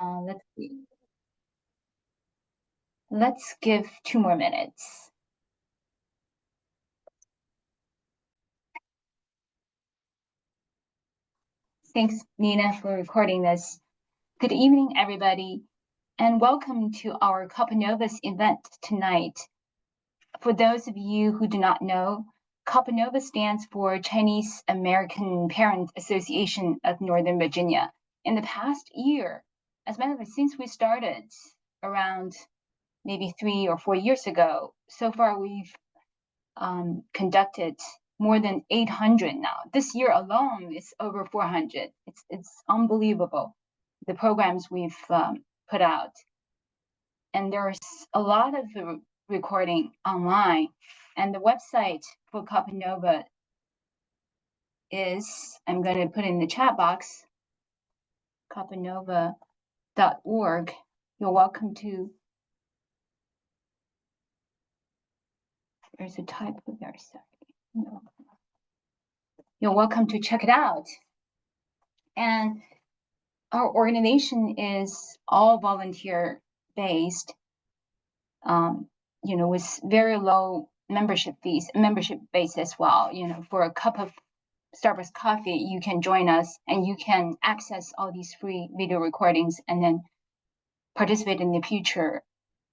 Let's see. Let's give 2 more minutes. Thanks, Nina, for recording this. Good evening, everybody, and welcome to our CAPA-NOVA's event tonight. For those of you who do not know, CAPA-NOVA stands for Chinese American Parent Association of Northern Virginia. In the past year, as a matter of fact, since we started around maybe 3 or 4 years ago, so far we've conducted more than 800 now. This year alone is over 400. It's unbelievable, the programs we've put out. And there's a lot of recording online. And the website for CAPA-NOVA is, I'm going to put in the chat box, capanova.org. You're welcome to, there's a typo there, sorry. No. You're welcome to check it out. And our organization is all volunteer based, with very low membership fees, membership base as well. For a cup of Starbucks coffee, you can join us and you can access all these free video recordings and then participate in the future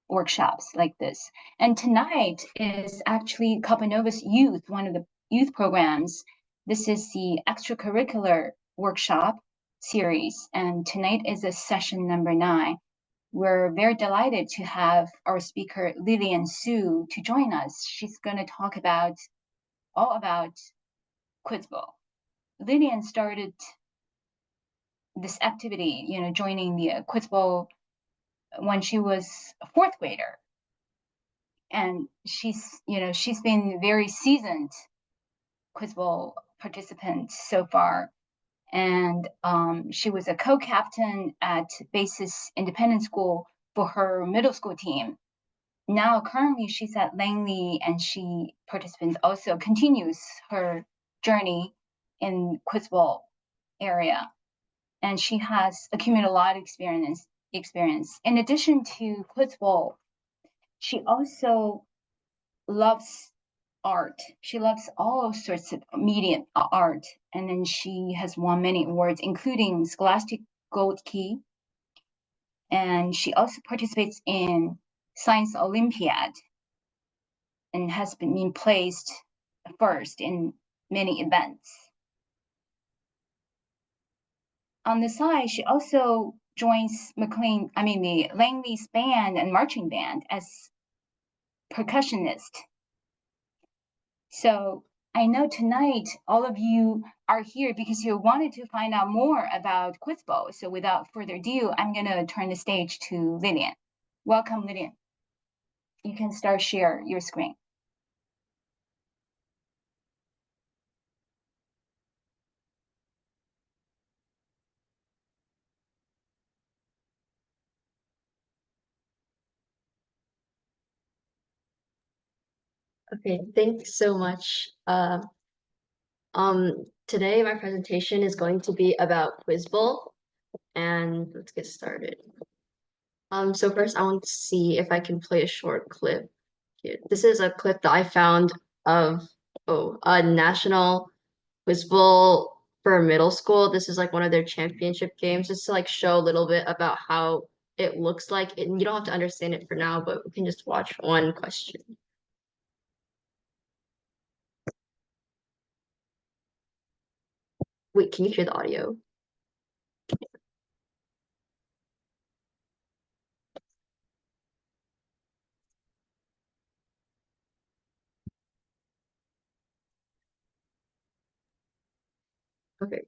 workshops like this. And tonight is actually CAPA-NOVA's youth, one of the youth programs. This is the extracurricular workshop series, and tonight is a session number 9. We're very delighted to have our speaker Lillian Su to join us. She's going to talk all about Quiz Bowl. Lillian started this activity, joining the Quiz Bowl when she was a 4th grader, and she's been very seasoned Quiz Bowl participant so far. And she was a co-captain at Basis Independent School for her middle school team. Now, currently, she's at Langley, and she continues her journey in Quiz Bowl area. And she has accumulated a lot of experience. In addition to Quiz Bowl, she also loves art. She loves all sorts of media art, and then she has won many awards, including Scholastic Gold Key. And she also participates in Science Olympiad and has been placed first in many events. On the side, she also joins the Langley's band and marching band as percussionist. So I know tonight all of you are here because you wanted to find out more about Quiz Bowl. So without further ado, I'm going to turn the stage to Lillian. Welcome, Lillian. You can share your screen. Okay, thanks so much. Today my presentation is going to be about Quiz Bowl, and let's get started. So first I want to see if I can play a short clip here. This is a clip that I found of a national Quiz Bowl for middle school. This is like one of their championship games, just to show a little bit about how it looks like. And you don't have to understand it for now, but we can just watch one question. Wait, can you hear the audio? Okay.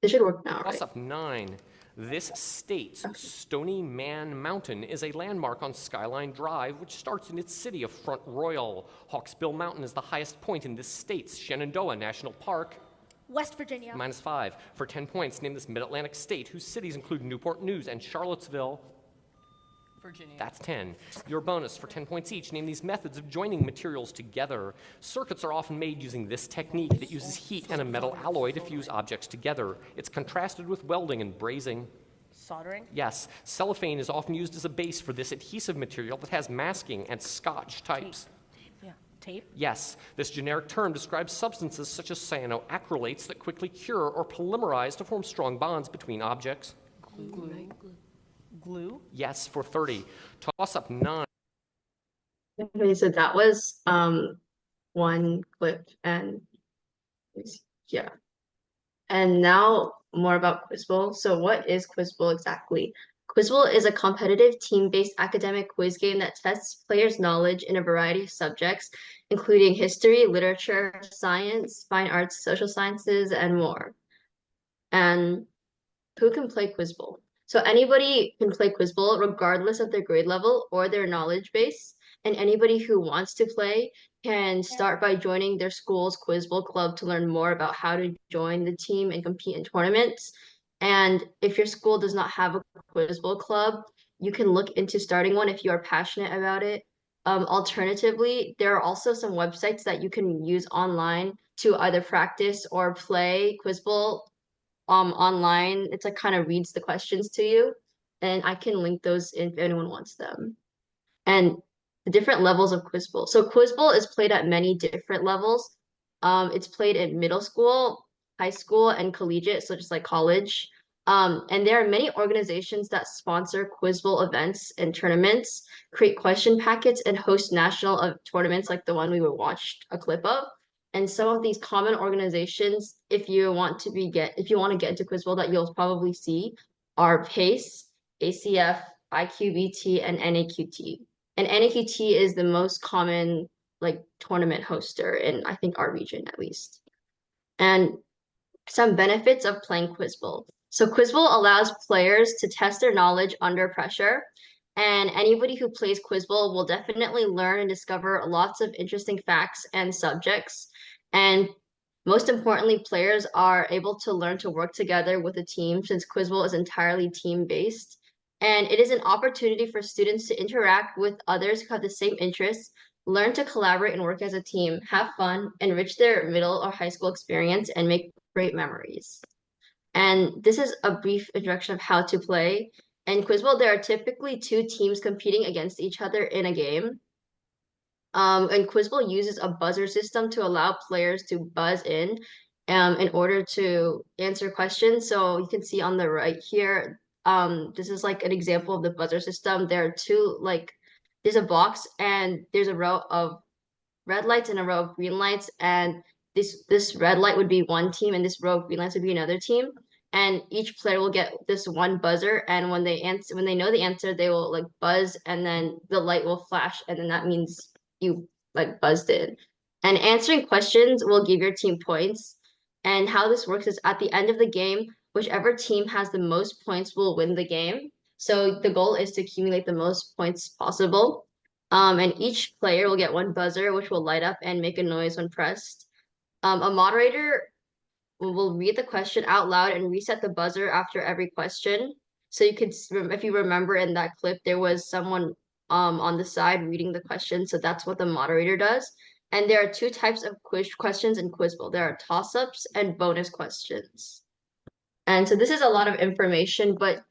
This should work now, right? Toss up 9. This state's Stony Man Mountain is a landmark on Skyline Drive, which starts in its city of Front Royal. Hawksbill Mountain is the highest point in this state's Shenandoah National Park. West Virginia. -5. For 10 points, name this mid-Atlantic state whose cities include Newport News and Charlottesville. Virginia. That's 10. Your bonus for 10 points each. Name these methods of joining materials together. Circuits are often made using this technique that uses heat and a metal alloy to fuse objects together. It's contrasted with welding and brazing. Soldering. Yes, cellophane is often used as a base for this adhesive material that has masking and scotch types. Yeah. Tape. Yes, this generic term describes substances such as cyanoacrylates that quickly cure or polymerize to form strong bonds between objects. Glue. Yes, for 30. Toss up 9. Okay, so that was one clip, and yeah. And now more about Quiz Bowl. So what is Quiz Bowl exactly? Quiz Bowl is a competitive team-based academic quiz game that tests players' knowledge in a variety of subjects, including history, literature, science, fine arts, social sciences, and more. And who can play Quiz Bowl? So anybody can play Quiz Bowl regardless of their grade level or their knowledge base. And anybody who wants to play can start by joining their school's Quiz Bowl club to learn more about how to join the team and compete in tournaments. And if your school does not have a Quiz Bowl club, you can look into starting one if you are passionate about it. Alternatively, there are also some websites that you can use online to either practice or play Quiz Bowl online. It's like kind of reads the questions to you, and I can link those if anyone wants them. And the different levels of Quiz Bowl. So Quiz Bowl is played at many different levels. It's played in middle school, high school, and collegiate, so just like college. And there are many organizations that sponsor Quiz Bowl events and tournaments, create question packets, and host national tournaments like the one we watched a clip of. And some of these common organizations, if you want to get into Quiz Bowl, that you'll probably see are PACE, ACF, IQBT, and NAQT. And NAQT is the most common like tournament hoster in, I think, our region at least. And some benefits of playing Quiz Bowl. So Quiz Bowl allows players to test their knowledge under pressure. And anybody who plays Quiz Bowl will definitely learn and discover lots of interesting facts and subjects. And most importantly, players are able to learn to work together with a team since Quiz Bowl is entirely team-based. And it is an opportunity for students to interact with others who have the same interests, learn to collaborate and work as a team, have fun, enrich their middle or high school experience, and make great memories. And this is a brief introduction of how to play. In Quiz Bowl, there are typically 2 teams competing against each other in a game. And Quiz Bowl uses a buzzer system to allow players to buzz in order to answer questions. So you can see on the right here, this is like an example of the buzzer system. There are 2, like, there's a box and there's a row of red lights and a row of green lights. And this red light would be one team and this row of green lights would be another team. And each player will get this one buzzer, and when they know the answer, they will like buzz, and then the light will flash, and then that means you like buzzed in. And answering questions will give your team points. And how this works is at the end of the game, whichever team has the most points will win the game. So the goal is to accumulate the most points possible. And each player will get one buzzer, which will light up and make a noise when pressed. A moderator will read the question out loud and reset the buzzer after every question. So you could, if you remember in that clip, there was someone on the side reading the question. So that's what the moderator does. And there are 2 types of questions in Quiz Bowl. There are toss-ups and bonus questions. And so this is a lot of information, but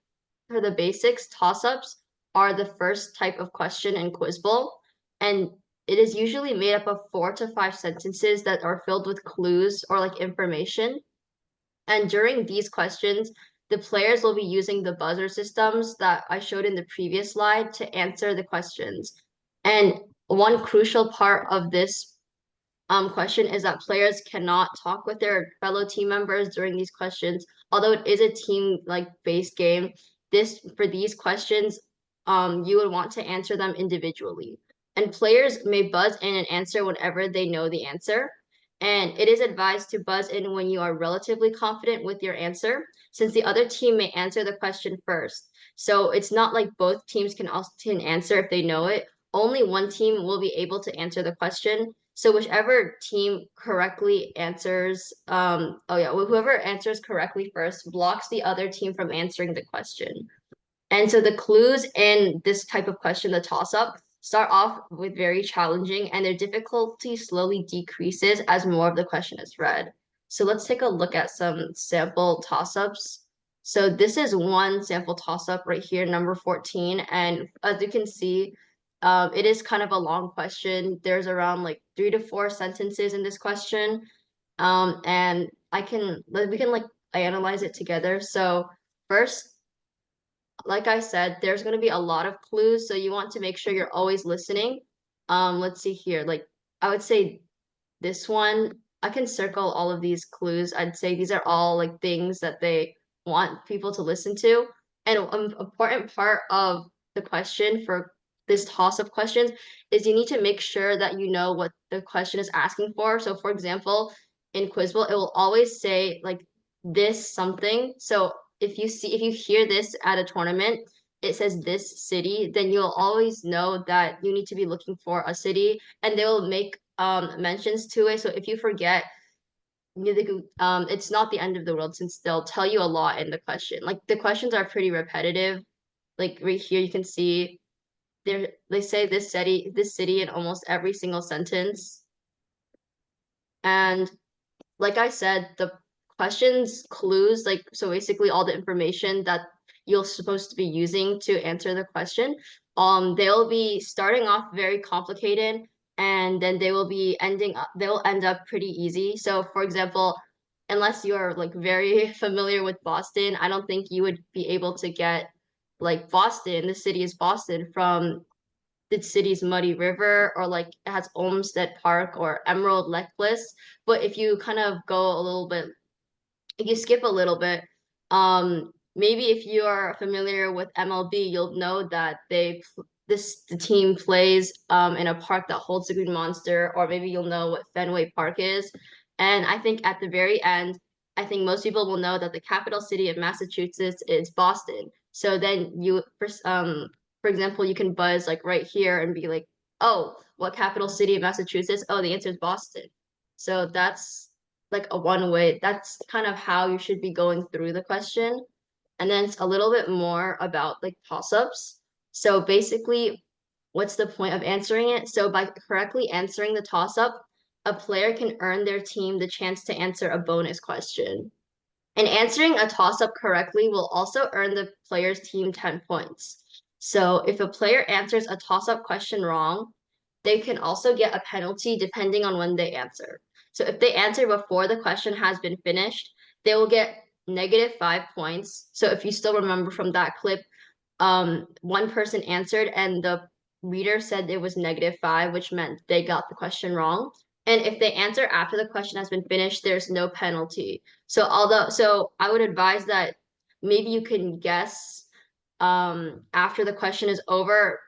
for the basics, toss-ups are the first type of question in Quiz Bowl. And it is usually made up of 4 to 5 sentences that are filled with clues or like information. And during these questions, the players will be using the buzzer systems that I showed in the previous slide to answer the questions. And one crucial part of this question is that players cannot talk with their fellow team members during these questions. Although it is a team like based game, for these questions, you would want to answer them individually. And players may buzz in and answer whenever they know the answer. And it is advised to buzz in when you are relatively confident with your answer, since the other team may answer the question first. So it's not like both teams can answer if they know it. Only one team will be able to answer the question. So whichever team correctly answers, whoever answers correctly first blocks the other team from answering the question. And so the clues in this type of question, the toss-up, start off with very challenging, and their difficulty slowly decreases as more of the question is read. So let's take a look at some sample toss-ups. So this is one sample toss-up right here, number 14. And as you can see, it is kind of a long question. There's around like 3 to 4 sentences in this question. And we can like analyze it together. So first, like I said, there's going to be a lot of clues. So you want to make sure you're always listening. Let's see here. Like I would say this one, I can circle all of these clues. I'd say these are all like things that they want people to listen to. And an important part of the question for this toss-up questions is you need to make sure that you know what the question is asking for. So for example, in Quizbowl, it will always say like this something. So if you hear this at a tournament, it says this city, then you'll always know that you need to be looking for a city, and they will make mentions to it. So if you forget, it's not the end of the world, since they'll tell you a lot in the question. Like the questions are pretty repetitive. Like right here, you can see they say this city in almost every single sentence. And like I said, the questions clues, like so basically all the information that you're supposed to be using to answer the question, they'll be starting off very complicated, and then they'll end up pretty easy. So for example, unless you're like very familiar with Boston, I don't think you would be able to get like Boston, the city is Boston, from the city's Muddy River, or like it has Olmsted Park or Emerald Necklace. But if you kind of go a little bit, if you skip a little bit, maybe if you are familiar with MLB, you'll know that the team plays in a park that holds the Green Monster, or maybe you'll know what Fenway Park is. And I think at the very end, I think most people will know that the capital city of Massachusetts is Boston. So then for example, you can buzz like right here and be like, oh, what capital city of Massachusetts? Oh, the answer is Boston. So that's like a one way. That's kind of how you should be going through the question. And then it's a little bit more about like toss-ups. So basically, what's the point of answering it? So by correctly answering the toss-up, a player can earn their team the chance to answer a bonus question. And answering a toss-up correctly will also earn the player's team 10 points. So if a player answers a toss-up question wrong, they can also get a penalty depending on when they answer. So if they answer before the question has been finished, they will get -5 points. So if you still remember from that clip, one person answered and the reader said it was -5, which meant they got the question wrong. And if they answer after the question has been finished, there's no penalty. So I would advise that maybe you can guess after the question is over,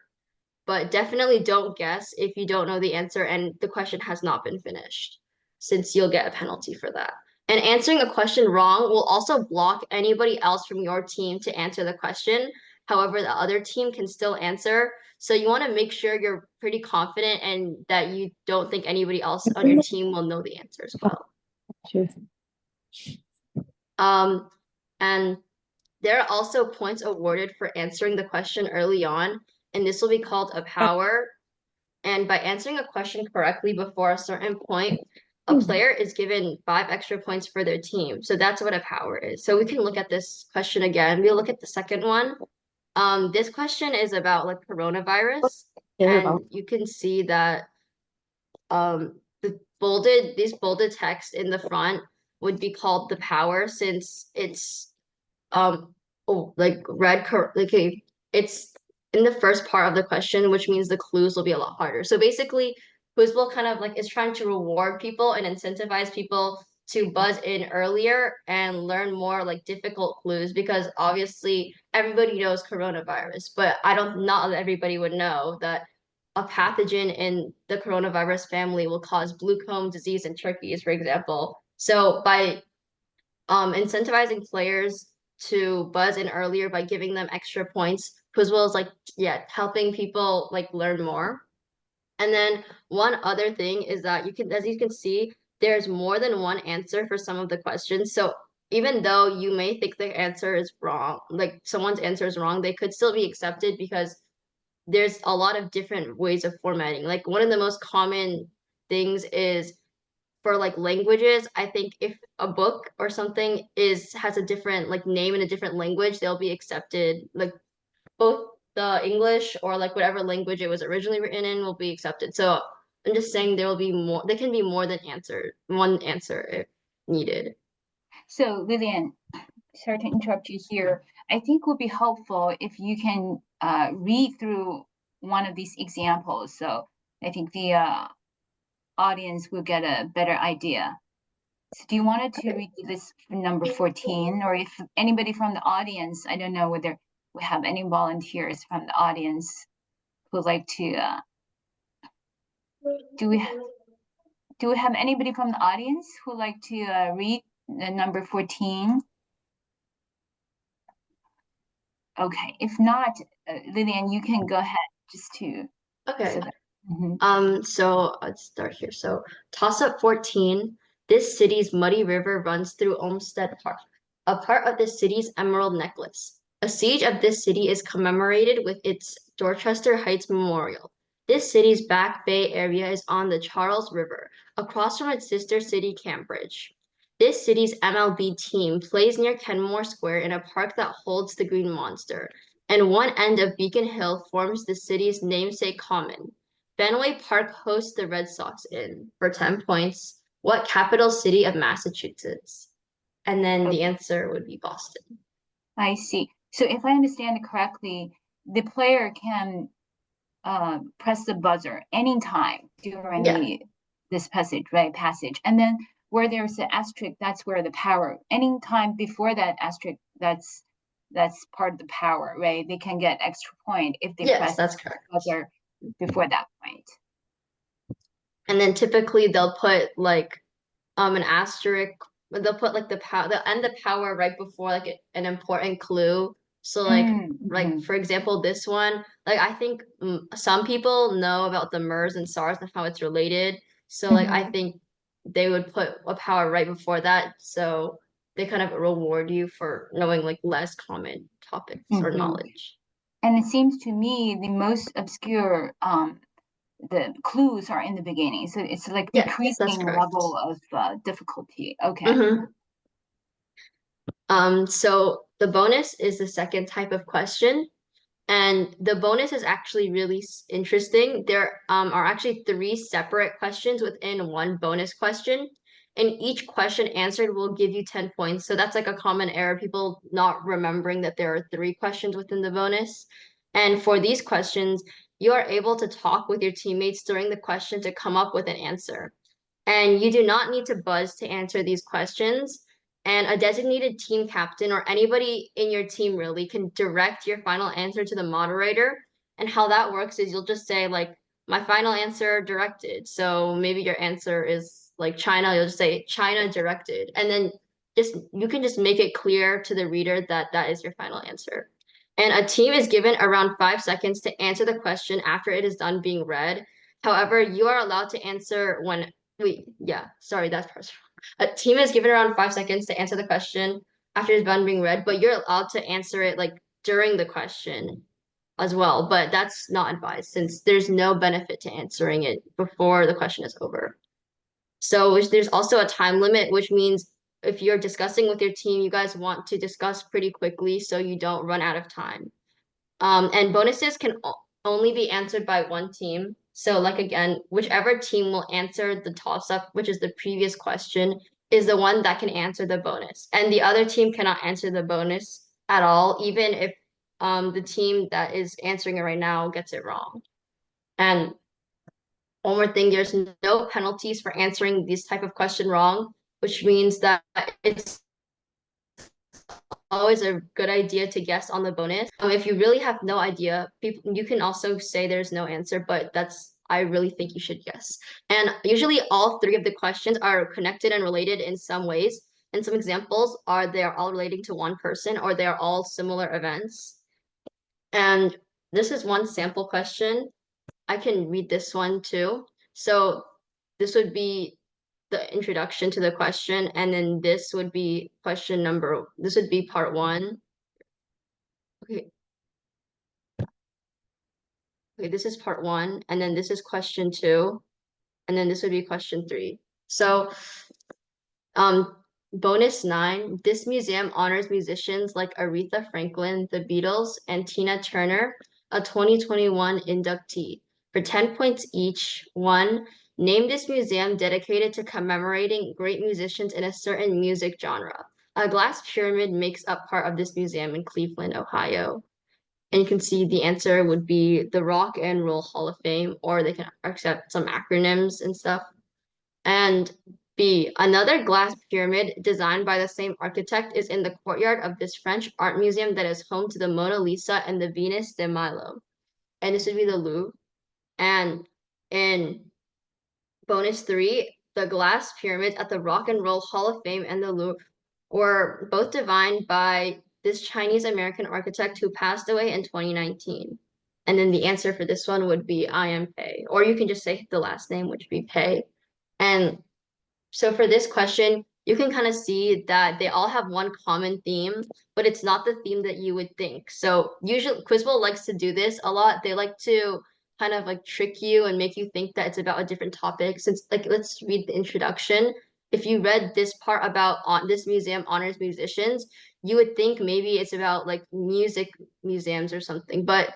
but definitely don't guess if you don't know the answer and the question has not been finished, since you'll get a penalty for that. And answering a question wrong will also block anybody else from your team to answer the question. However, the other team can still answer. So you want to make sure you're pretty confident and that you don't think anybody else on your team will know the answer as well. And there are also points awarded for answering the question early on, and this will be called a power. And by answering a question correctly before a certain point, a player is given 5 extra points for their team. So that's what a power is. So we can look at this question again. We'll look at the second one. This question is about like coronavirus, and you can see that these bolded text in the front would be called the power, since it's it's in the first part of the question, which means the clues will be a lot harder. So basically, Quizbowl kind of like is trying to reward people and incentivize people to buzz in earlier and learn more like difficult clues, because obviously everybody knows coronavirus, but not everybody would know that a pathogen in the coronavirus family will cause blue comb disease in turkeys, for example. So by incentivizing players to buzz in earlier by giving them extra points, as well as like helping people like learn more. And then one other thing is that as you can see, there's more than one answer for some of the questions. So even though you may think the answer is wrong, like someone's answer is wrong, they could still be accepted because there's a lot of different ways of formatting. Like one of the most common things is for like languages, I think if a book or something has a different like name in a different language, they'll be accepted. Like both the English or like whatever language it was originally written in will be accepted. So I'm just saying there will be more. There can be more than one answer if needed. So Lillian, sorry to interrupt you here. I think it would be helpful if you can read through one of these examples. So I think the audience will get a better idea. So do you want to read this number 14, or if anybody from the audience, I don't know whether we have any volunteers from the audience who would like to, do we have anybody from the audience who would like to read the number 14? Okay, if not, Lillian, you can go ahead just to. Okay. So that, So let's start here. So toss-up 14. This city's muddy river runs through Olmsted Park, a part of the city's Emerald Necklace. A siege of this city is commemorated with its Dorchester Heights Memorial. This city's Back Bay area is on the Charles River, across from its sister city, Cambridge. This city's MLB team plays near Kenmore Square in a park that holds the Green Monster, and one end of Beacon Hill forms the city's namesake common. Fenway Park hosts the Red Sox in, for 10 points, what capital city of Massachusetts? And then the answer would be Boston. I see. So if I understand it correctly, the player can press the buzzer anytime during this passage, right? And then where there's an asterisk, that's where the power, anytime before that asterisk, that's part of the power, right? They can get extra point if they press that's correct. the buzzer before that point. And then typically they'll put like an asterisk, they'll put like they'll end the power right before like an important clue. So like for example, this one, like I think some people know about the MERS and SARS and how it's related. So like I think they would put a power right before that. So they kind of reward you for knowing like less common topics or knowledge. And it seems to me the most obscure the clues are in the beginning, so it's like decreasing level of difficulty. Okay. So the bonus is the second type of question, and the bonus is actually really interesting. There are actually 3 separate questions within one bonus question, and each question answered will give you 10 points. So that's like a common error, people not remembering that there are 3 questions within the bonus. And for these questions, you are able to talk with your teammates during the question to come up with an answer. And you do not need to buzz to answer these questions. And a designated team captain or anybody in your team really can direct your final answer to the moderator. And how that works is you'll just say like, my final answer directed. So maybe your answer is like China, you'll just say China directed. And then you can just make it clear to the reader that that is your final answer. And a team is given around 5 seconds to answer the question after it is done being read. However, you are allowed to answer when that's part wrong. A team is given around 5 seconds to answer the question after it's done being read, but you're allowed to answer it like during the question as well. But that's not advised since there's no benefit to answering it before the question is over. So there's also a time limit, which means if you're discussing with your team, you guys want to discuss pretty quickly so you don't run out of time. And bonuses can only be answered by one team. So like again, whichever team will answer the toss-up, which is the previous question, is the one that can answer the bonus. And the other team cannot answer the bonus at all, even if the team that is answering it right now gets it wrong. And one more thing, there's no penalties for answering this type of question wrong, which means that it's always a good idea to guess on the bonus. If you really have no idea, you can also say there's no answer, but I really think you should guess. And usually all 3 of the questions are connected and related in some ways. And some examples are they are all relating to one person or they are all similar events. And this is one sample question. I can read this one too. So this would be the introduction to the question, and then this would be this would be part 1. Okay, this is part 1, and then this is question 2, and then this would be question 3. So bonus 9, this museum honors musicians like Aretha Franklin, the Beatles, and Tina Turner, a 2021 inductee. For 10 points each, 1, name this museum dedicated to commemorating great musicians in a certain music genre. A glass pyramid makes up part of this museum in Cleveland, Ohio. And you can see the answer would be the Rock and Roll Hall of Fame, or they can accept some acronyms and stuff. And B, another glass pyramid designed by the same architect is in the courtyard of this French art museum that is home to the Mona Lisa and the Venus de Milo. And this would be the Louvre. And in bonus 3, the glass pyramids at the Rock and Roll Hall of Fame and the Louvre were both designed by this Chinese American architect who passed away in 2019. And then the answer for this one would be I am Pei, or you can just say the last name, which would be Pei. And so for this question, you can kind of see that they all have one common theme, but it's not the theme that you would think. So usually Quizbowl likes to do this a lot. They like to kind of like trick you and make you think that it's about a different topic. Since like, let's read the introduction. If you read this part about this museum honors musicians, you would think maybe it's about like music museums or something. But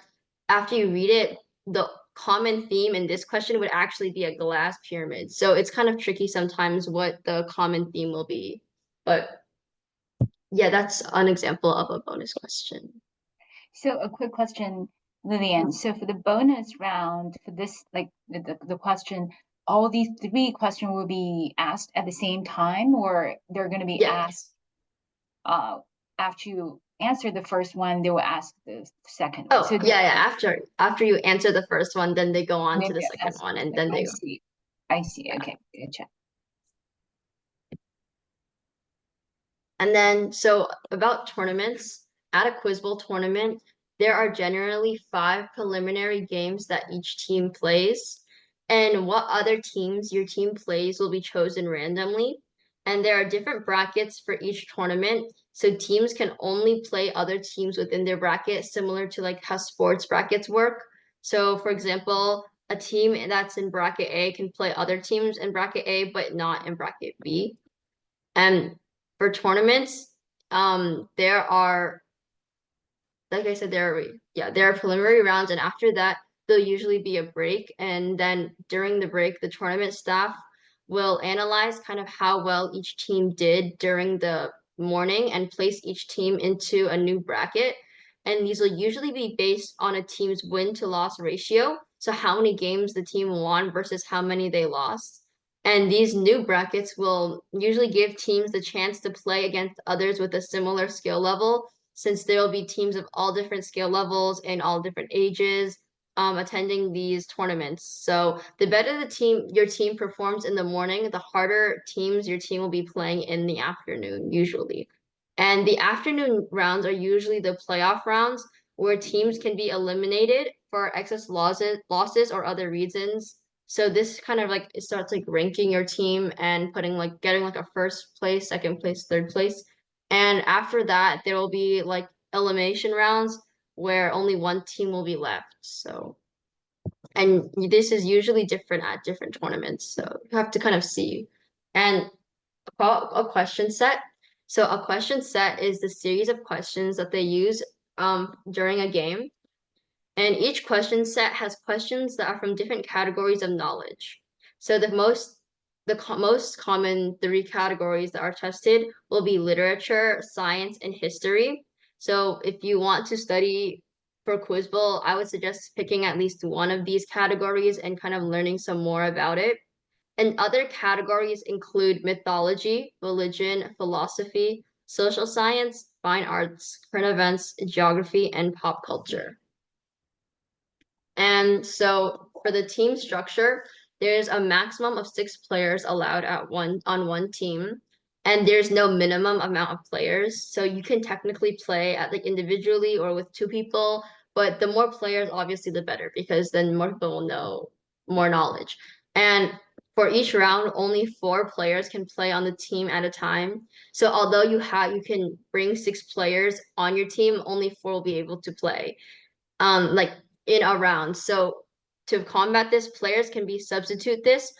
after you read it, the common theme in this question would actually be a glass pyramid. So it's kind of tricky sometimes what the common theme will be. But yeah, that's an example of a bonus question. So a quick question, Lillian. So for the bonus round, for this, like the question, all these 3 questions will be asked at the same time, or they're going to be asked after you answer the first one, they will ask the second one. So after you answer the first one, then they go on to the second one, and then they go. I see. Okay, gotcha. And then, so about tournaments, at a Quizbowl tournament, there are generally 5 preliminary games that each team plays. And what other teams your team plays will be chosen randomly. And there are different brackets for each tournament. So teams can only play other teams within their bracket, similar to like how sports brackets work. So for example, a team that's in bracket A can play other teams in bracket A, but not in bracket B. And for tournaments, there are, like I said, there are preliminary rounds, and after that, there'll usually be a break. And then during the break, the tournament staff will analyze kind of how well each team did during the morning and place each team into a new bracket. And these will usually be based on a team's win to loss ratio. So how many games the team won versus how many they lost. And these new brackets will usually give teams the chance to play against others with a similar skill level, since there will be teams of all different skill levels and all different ages attending these tournaments. So the better your team performs in the morning, the harder teams your team will be playing in the afternoon, usually. And the afternoon rounds are usually the playoff rounds, where teams can be eliminated for excess losses or other reasons. So this kind of like, it starts like ranking your team and getting like a first place, second place, third place. And after that, there will be like elimination rounds where only one team will be left. So, and this is usually different at different tournaments. So you have to kind of see. And a question set. So a question set is the series of questions that they use during a game. And each question set has questions that are from different categories of knowledge. So the most common 3 categories that are tested will be literature, science, and history. So if you want to study for Quizbowl, I would suggest picking at least one of these categories and kind of learning some more about it. And other categories include mythology, religion, philosophy, social science, fine arts, current events, geography, and pop culture. And so for the team structure, there's a maximum of 6 players allowed on one team, and there's no minimum amount of players. So you can technically play at like individually or with 2 people, but the more players, obviously, the better, because then more people will know more knowledge. And for each round, only 4 players can play on the team at a time. So although you can bring 6 players on your team, only 4 will be able to play. Like in a round. So to combat this, players can be substitute this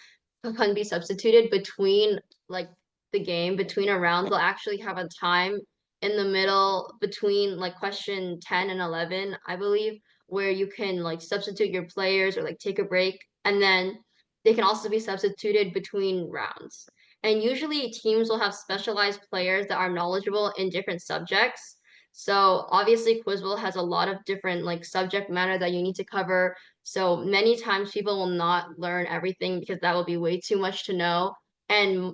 can be substituted between like the game, between a round. They'll actually have a time in the middle between like question 10 and 11, I believe, where you can like substitute your players or like take a break, and then they can also be substituted between rounds. And usually teams will have specialized players that are knowledgeable in different subjects. So obviously Quizbowl has a lot of different like subject matter that you need to cover. So many times people will not learn everything because that will be way too much to know. And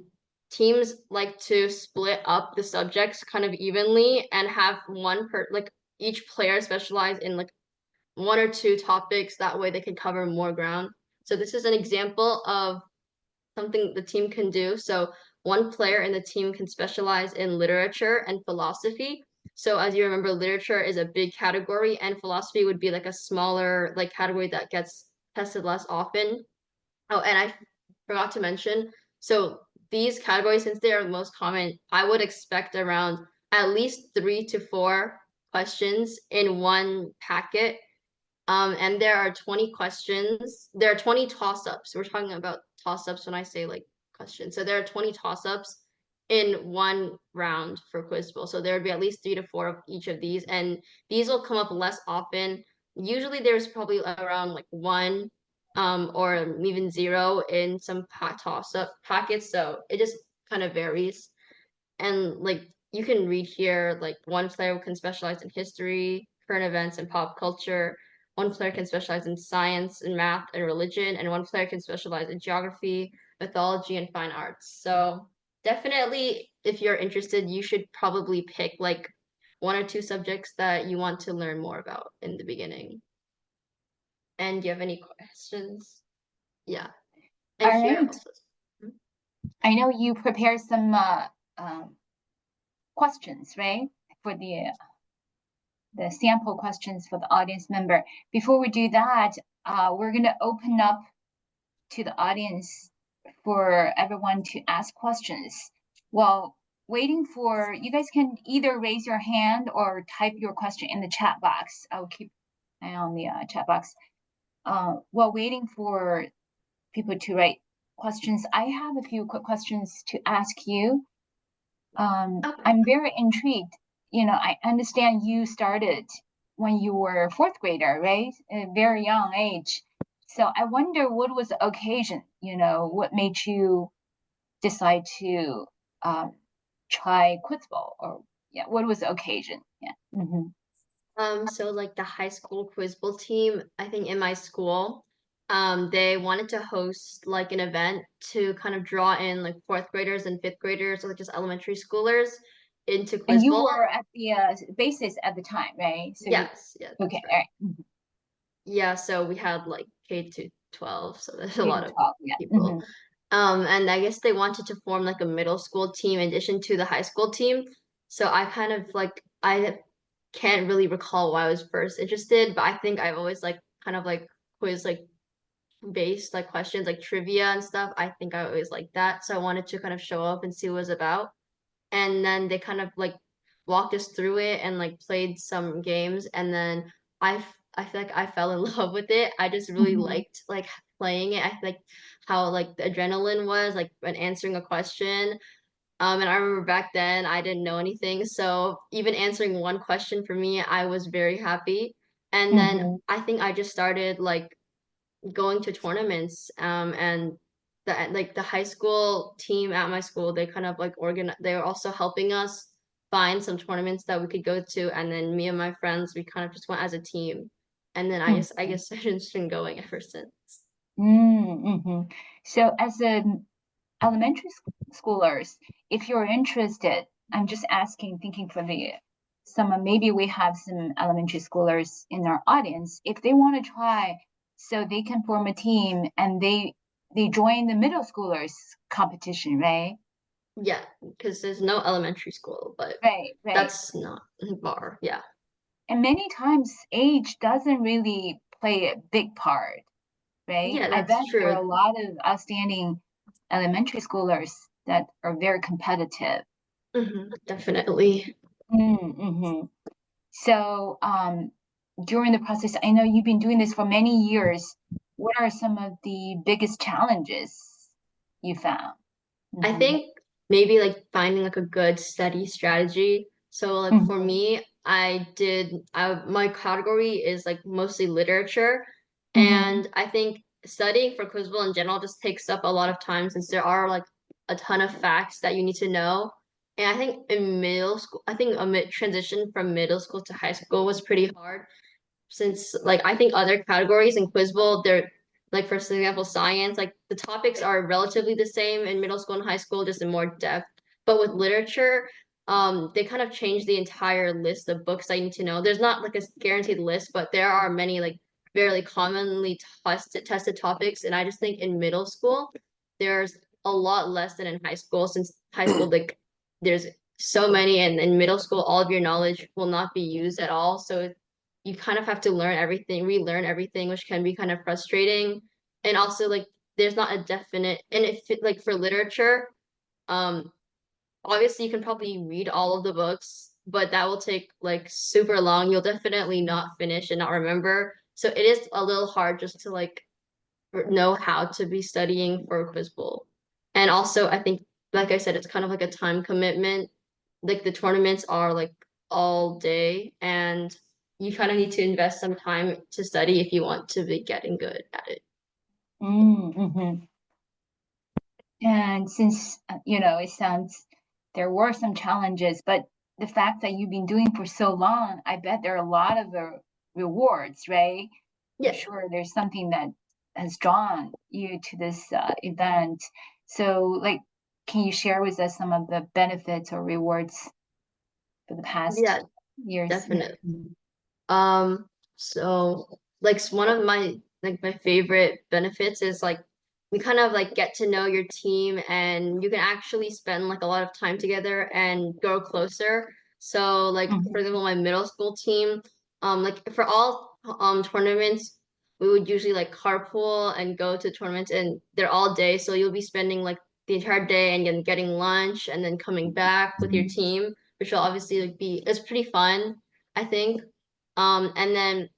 teams like to split up the subjects kind of evenly and have one per like each player specialize in like one or two topics. That way they can cover more ground. So this is an example of something the team can do. So one player in the team can specialize in literature and philosophy. So as you remember, literature is a big category and philosophy would be like a smaller like category that gets tested less often. Oh, and I forgot to mention, so these categories, since they are the most common, I would expect around at least 3 to 4 questions in one packet. And there are 20 questions. There are 20 toss-ups. We're talking about toss-ups when I say like questions. So there are 20 toss-ups in one round for Quiz Bowl. So there would be at least 3 to 4 of each of these, and these will come up less often. Usually there's probably around like one or even zero in some toss-up packets. So it just kind of varies. And like you can read here, like one player can specialize in history, current events, and pop culture. One player can specialize in science and math and religion, and one player can specialize in geography, mythology, and fine arts. So definitely, if you're interested, you should probably pick like 1 or 2 subjects that you want to learn more about in the beginning. And do you have any questions? Yeah. And All here right. also. I know you prepared some questions, right, for the sample questions for the audience member. Before we do that, we're going to open up to the audience for everyone to ask questions. While waiting for, you guys can either raise your hand or type your question in the chat box. I'll keep an eye on the chat box. While waiting for people to write questions, I have a few quick questions to ask you. I'm very intrigued. You know, I understand you started when you were 4th grader, right? At a very young age. So I wonder what was the occasion, you know, what made you decide to try Quiz Bowl, or yeah, what was the occasion? Yeah. So like the high school Quiz Bowl team, I think in my school, they wanted to host like an event to kind of draw in like 4th graders and 5th graders, or like just elementary schoolers into Quiz And you Bowl. were at the basis at the time, right? So Yes, yeah. Okay, Right. all right. Yeah, so we had like K-12, so there's a lot of Yeah. people. And I guess they wanted to form like a middle school team in addition to the high school team. So I kind of like I can't really recall why I was first interested, but I think I've always like kind of like quiz like based like questions like trivia and stuff. I think I always liked that. So I wanted to kind of show up and see what it was about. And then they kind of like walked us through it and like played some games, and then I feel like I fell in love with it. I just really liked like playing it. I like how like the adrenaline was like when answering a question. And I remember back then I didn't know anything, so even answering one question for me, I was very happy. And then I think I just started like going to tournaments, and the high school team at my school, they kind of like they were also helping us find some tournaments that we could go to, and then me and my friends, we kind of just went as a team, and then I guess I've just been going ever since. So as an elementary schoolers, if you're interested, I'm just asking, thinking for maybe we have some elementary schoolers in our audience. If they want to try, so they can form a team and they join the middle schoolers competition, right? Yeah, because there's no elementary school, but Right. that's not bar. Yeah. And many times age doesn't really play a big part, right? Yeah, I bet that's there are a true. lot of outstanding elementary schoolers that are very competitive. Definitely. So during the process, I know you've been doing this for many years. What are some of the biggest challenges you found? I Mhm. think maybe like finding like a good study strategy. So like for Mhm. me, my category is like mostly literature. Mhm. And I think studying for Quiz Bowl in general just takes up a lot of time since there are like a ton of facts that you need to know. And I think in middle school, I think a mid transition from middle school to high school was pretty hard since like I think other categories in Quiz Bowl, they're like for example, science, like the topics are relatively the same in middle school and high school, just in more depth. But with literature, they kind of changed the entire list of books that you need to know. There's not like a guaranteed list, but there are many like fairly commonly tested topics. And I just think in middle school, there's a lot less than in high school, since high school like there's so many, and in middle school, all of your knowledge will not be used at all. So you kind of have to learn everything, relearn everything, which can be kind of frustrating. And also like there's not a definite, and if like for literature, um obviously you can probably read all of the books, but that will take like super long. You'll definitely not finish and not remember. So it is a little hard just to like know how to be studying for a quiz bowl. And also I think like I said, it's kind of like a time commitment. Like the tournaments are like all day, and you kind of need to invest some time to study if you want to be getting good at it. Mm-hmm. And since it sounds there were some challenges, but the fact that you've been doing for so long, I bet there are a lot of rewards, right? I'm Yeah. sure there's something that has drawn you to this event. So, like, can you share with us some of the benefits or rewards for the past Yeah, years? definitely. Mhm. So like one of my favorite benefits is like we kind of like get to know your team, and you can actually spend like a lot of time together and grow closer. So like for Mhm. example, my middle school team, like for all tournaments, we would usually like carpool and go to tournaments, and they're all day. So you'll be spending like the entire day and then getting lunch and then coming back with your team, which will obviously like it's pretty fun, I think. And then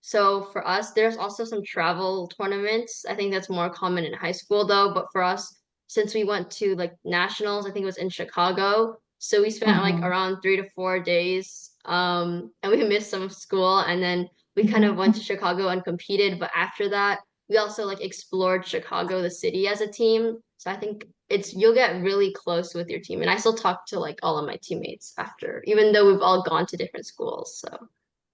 so for us, there's also some travel tournaments. I think that's more common in high school though. But for us, since we went to like nationals, I think it was in Chicago. So we spent like Mhm. around 3 to 4 days. And we missed some of school, and then we kind of went to Mhm. Chicago and competed. But after that, we also like explored Chicago, the city, as a team. So I think you'll get really close with your team. And I still talk to like all of my teammates after, even though we've all gone to different schools. So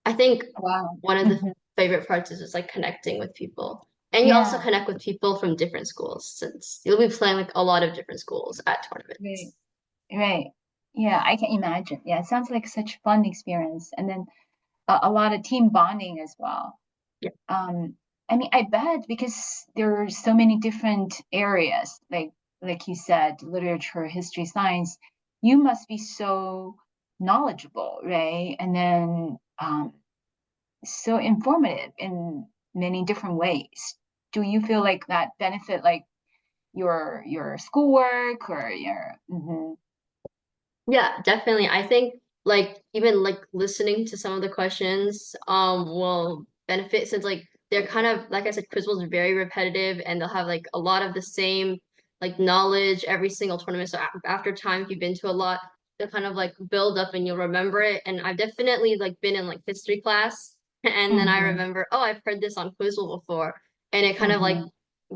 I think Wow. one of the Mhm. favorite parts is just like connecting with people. And you also Yeah. connect with people from different schools, since you'll be playing like a lot of different schools at Right. tournaments. Right. Yeah, I can imagine. Yeah, it sounds like such fun experience. And then a lot of team bonding as well. Yeah. I mean, I bet because there are so many different areas, like you said, literature, history, science, you must be so knowledgeable, right? And then so informative in many different ways. Do you feel like that benefit like your schoolwork or your Yeah, definitely. I think like even like listening to some of the questions will benefit, since like they're kind of like I said, quiz bowls are very repetitive, and they'll have like a lot of the same like knowledge every single tournament. So after time, if you've been to a lot, they'll kind of like build up and you'll remember it. And I've definitely like been in like history class, and then I mm-hmm, remember, oh, I've heard this on quiz bowl before. And it kind of like mm-hmm,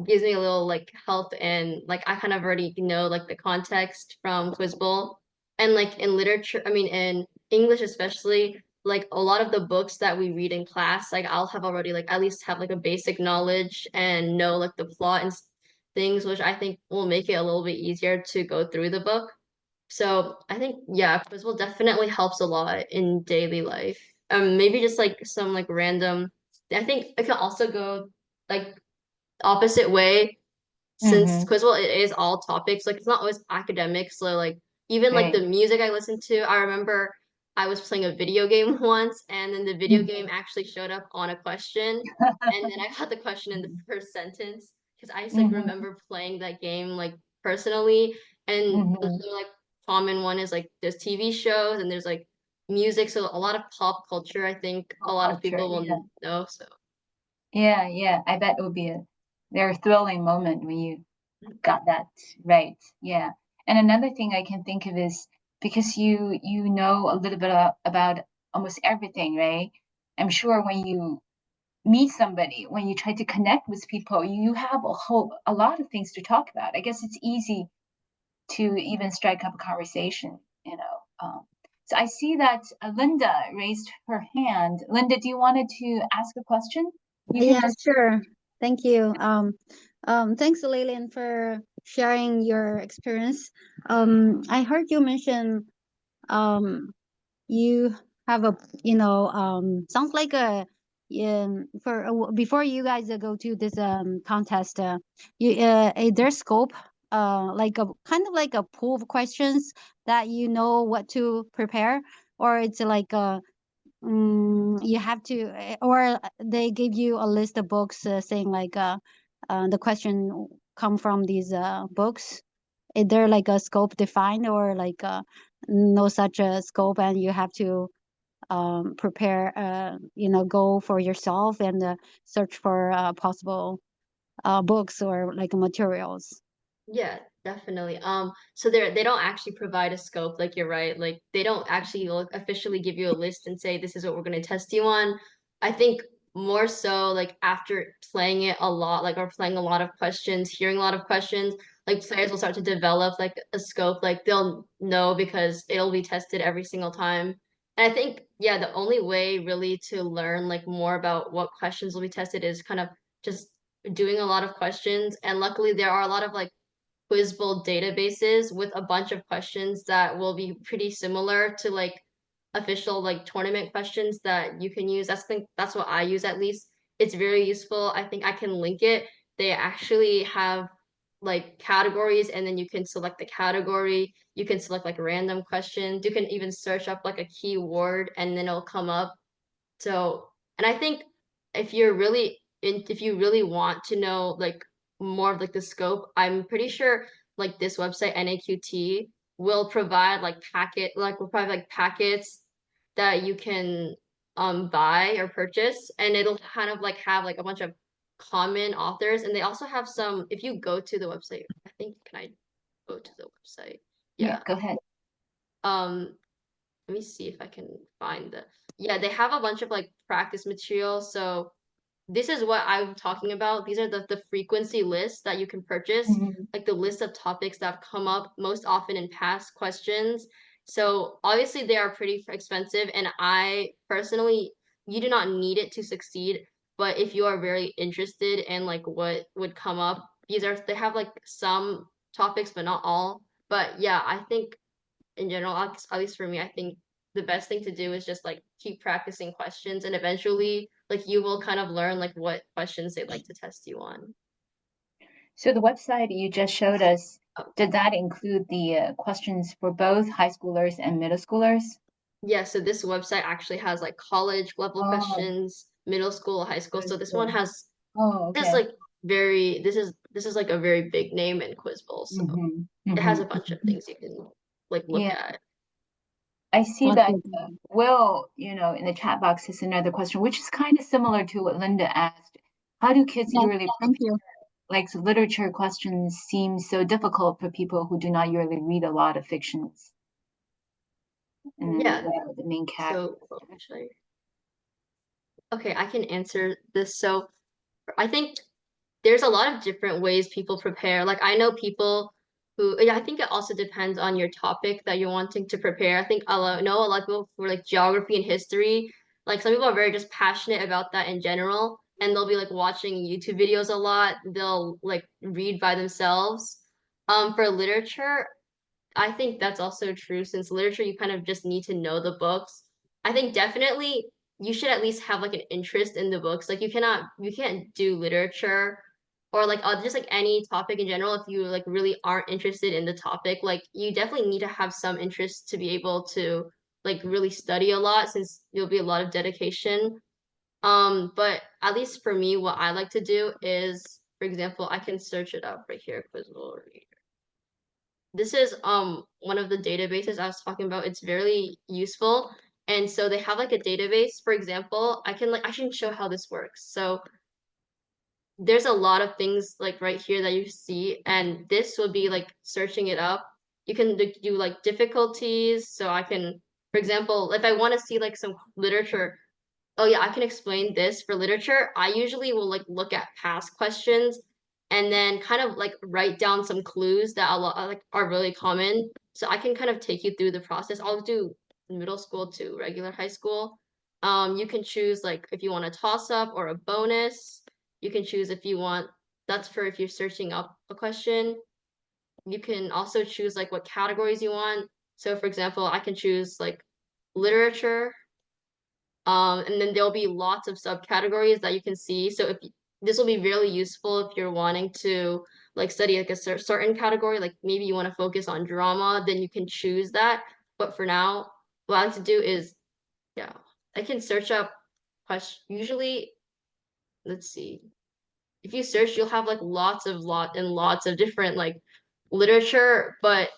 gives me a little like help, and like I kind of already know like the context from quiz bowl. And like in literature, I mean in English especially, like a lot of the books that we read in class, like I'll have already like at least have like a basic knowledge and know like the plot and things, which I think will make it a little bit easier to go through the book. So I think yeah, quiz will definitely helps a lot in daily life. Maybe just like some like random. I think it can also go like opposite way, since mm-hmm, Quizlet it is all topics, like it's not always academic. So like even like the right. music I listen to, I remember I was playing a video game once, and then the video game actually showed up on a question, and then I got the question in the first sentence because I just like Mm-hmm, remember playing that game like personally. And the mm-hmm. other, like common one is like there's TV shows and there's like music, so a lot of pop culture. I think a Pop lot of culture, people yeah. will know. So Yeah, yeah. I bet it would be a very thrilling moment when you got that right. Yeah. And another thing I can think of is because you know a little bit about almost everything, right? I'm sure when you meet somebody, when you try to connect with people, you have a lot of things to talk about. I guess it's easy to even strike up a conversation, you know. So I see that Linda raised her hand. Linda, do you wanted to ask a question? You can Yeah, just sure. Thank you. Thanks, Lillian, for sharing your experience. I heard you mention you have a sounds like a for before you guys go to this contest, their scope like a kind of like a pool of questions that you know what to prepare, or it's like you have to or they give you a list of books saying like the question come from these books. Is there like a scope defined, or like no such a scope and you have to prepare go for yourself and search for possible books or like materials? Yeah, definitely. So they don't actually provide a scope, like you're right. Like they don't actually officially give you a list and say this is what we're going to test you on. I think more so like after playing it a lot, like or playing a lot of questions, hearing a lot of questions, like players will start to develop like a scope, like they'll know because it'll be tested every single time. And I think, yeah, the only way really to learn like more about what questions will be tested is kind of just doing a lot of questions. And luckily there are a lot of like Quiz Bowl databases with a bunch of questions that will be pretty similar to like official like tournament questions that you can use. That's what I use at least. It's very useful. I think I can link it. They actually have like categories and then you can select the category. You can select like random questions. You can even search up like a keyword and then it'll come up. So, and I think if you really want to know like more of like the scope, I'm pretty sure like this website NAQT will provide will provide like packets that you can buy or purchase, and it'll kind of like have like a bunch of common authors, and they also have some. If you go to the website, I think can I go to the website? yeah, Yeah. go ahead. Um, let me see if I can find yeah, they have a bunch of like practice materials. So this is what I'm talking about. These are the frequency lists that you can purchase, Mhm. like the list of topics that have come up most often in past questions. So obviously they are pretty expensive, and I personally, you do not need it to succeed. But if you are very interested in like what would come up, they have like some topics, but not all. But yeah, I think in general, at least for me, I think the best thing to do is just like keep practicing questions, and eventually like you will kind of learn like what questions they'd like to test you on. So the website you just showed us, Oh, did that include the questions for both high schoolers and middle schoolers? yeah, so this website actually has like college level Oh, questions, middle school, high school. middle So this one school. has Oh, just okay. like this is like a very big name in Quiz Bowl. So Mm-hmm. it has Mm-hmm. a bunch of things you can like look Yeah, at. I see That's that good. Will, in the chat box has another question, which is kind of similar to what Linda asked. How do kids Yes, usually thank you. like literature questions seem so difficult for people who do not usually read a lot of fictions? And then Yeah, the main so okay, I can answer this. So I think there's a lot of different ways people prepare. Like I know people who, yeah, I think it also depends on your topic that you're wanting to prepare. I think know a lot of people for like geography and history. Like some people are very just passionate about that in general, and they'll be like watching YouTube videos a lot. They'll like read by themselves. For literature, I think that's also true since literature, you kind of just need to know the books. I think definitely you should at least have like an interest in the books. Like you can't do literature or like just like any topic in general if you like really aren't interested in the topic. Like you definitely need to have some interest to be able to like really study a lot since you'll be a lot of dedication. But at least for me, what I like to do is, for example, I can search it up right here, Quizzle. This is one of the databases I was talking about. It's very useful. And so they have like a database, for example, I can show how this works. So there's a lot of things like right here that you see, and this will be like searching it up. You can do like difficulties. So I can, for example, if I want to see like some literature, oh yeah, I can explain this for literature. I usually will like look at past questions and then kind of like write down some clues that a lot like are really common. So I can kind of take you through the process. I'll do middle school to regular high school. You can choose like if you want a toss up or a bonus. You can choose if you want, that's for if you're searching up a question. You can also choose like what categories you want. So for example, I can choose like literature. And then there'll be lots of subcategories that you can see. So if this will be really useful if you're wanting to like study like a certain category, like maybe you want to focus on drama, then you can choose that. But for now, what I like to do is, yeah, I can search up usually, let's see. If you search, you'll have like lots of different like literature. But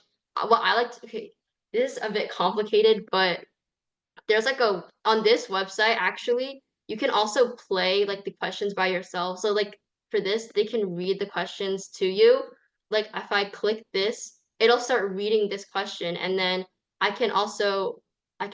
what I like to, okay, this is a bit complicated, but there's like on this website actually, you can also play like the questions by yourself. So like for this, they can read the questions to you. Like if I click this, it'll start reading this question, and then I can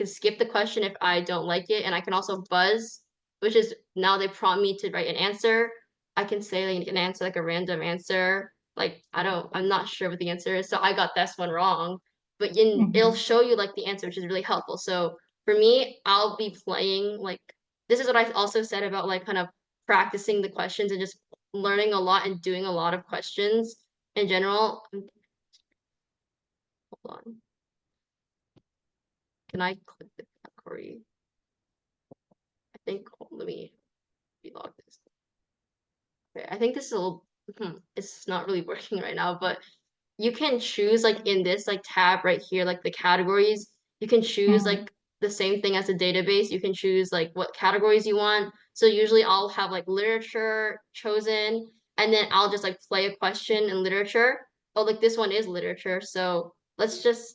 skip the question if I don't like it, and I can also buzz, which is now they prompt me to write an answer. I can say like an answer, like a random answer. Like I'm not sure what the answer is, so I got this one wrong. But it'll show you like the answer, which is really helpful. So for me, I'll be playing like this is what I also said about like kind of practicing the questions and just learning a lot and doing a lot of questions in general. Hold on. Can I click the category? I think let me relog this. Okay, I think this is a little it's not really working right now, but you can choose like in this like tab right here, like the categories, you can choose like the same thing as a database. You can choose like what categories you want. So usually I'll have like literature chosen, and then I'll just like play a question in literature. Oh, like this one is literature. So let's just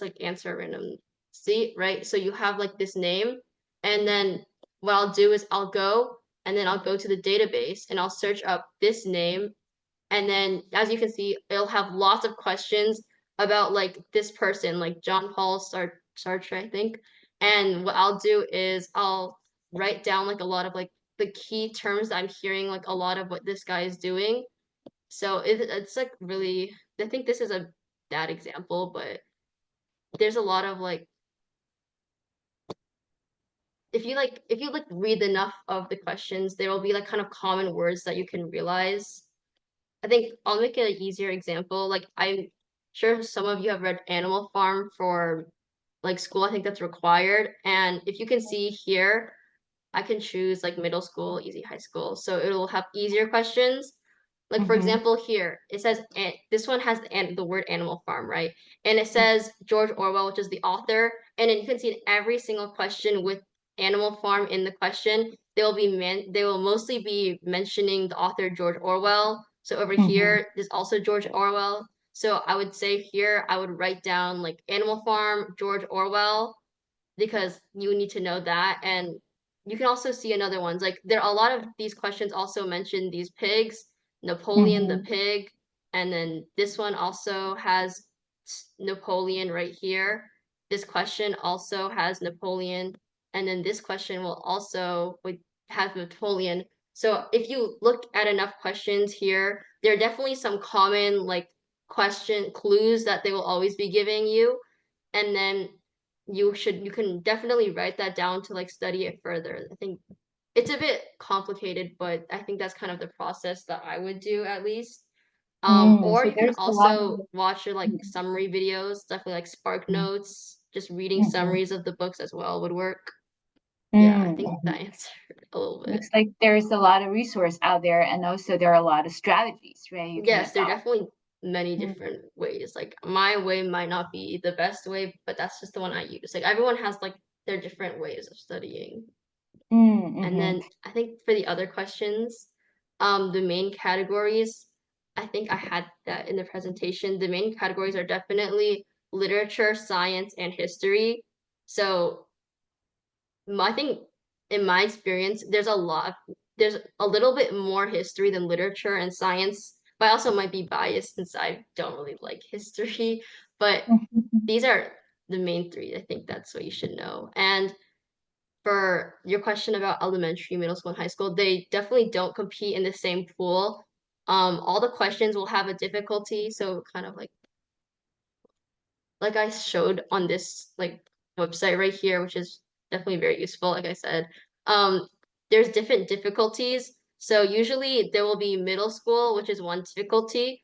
like answer a random, see, right? So you have like this name, and then what I'll do is I'll go and then I'll go to the database and I'll search up this name. And then as you can see, it'll have lots of questions about like this person, like John Paul Sartre, I think. And what I'll do is I'll write down like a lot of like the key terms that I'm hearing like a lot of what this guy is doing. So it's like really, I think this is a bad example, but there's a lot of like if you read enough of the questions, there will be like kind of common words that you can realize. I think I'll make it an easier example. Like I'm sure some of you have read Animal Farm for like school. I think that's required. And if you can see here, I can choose like middle school, easy high school. So it'll have easier questions. Like for example, here it says this one has the word Animal Farm, right? And it says George Orwell, which is the author. And then you can see in every single question with Animal Farm in the question, they will mostly be mentioning the author George Orwell. So over here is also George Orwell. So I would say here I would write down like Animal Farm, George Orwell, because you need to know that. And you can also see another ones. Like there are a lot of these questions also mention these pigs, Napoleon the pig, and then this one also has Napoleon right here. This question also has Napoleon, and then this question will also have Napoleon. So if you look at enough questions here, there are definitely some common like question clues that they will always be giving you. And then you can definitely write that down to like study it further. I think it's a bit complicated, but I think that's kind of the process that I would do at least. Or So you can there's a lot also of watch your like summary videos, definitely like Spark Notes, just reading summaries of the books as well would work. Yeah, I think that answered a little bit. Looks like there's a lot of resource out there, and also there are a lot of strategies, right? You can Yes, there are adopt. definitely many different ways. Like my way might not be the best way, but that's just the one I use. Like everyone has like their different ways of studying. And then I think for the other questions, the main categories, I think I had that in the presentation. The main categories are definitely literature, science, and history. So I think in my experience, there's a lot of there's a little bit more history than literature and science, but I also might be biased since I don't really like history. But these are the main three. I think that's what you should know. And for your question about elementary, middle school, and high school, they definitely don't compete in the same pool. All the questions will have a difficulty, so kind of like I showed on this like website right here, which is definitely very useful, like I said. There's different difficulties. So usually there will be middle school, which is one difficulty,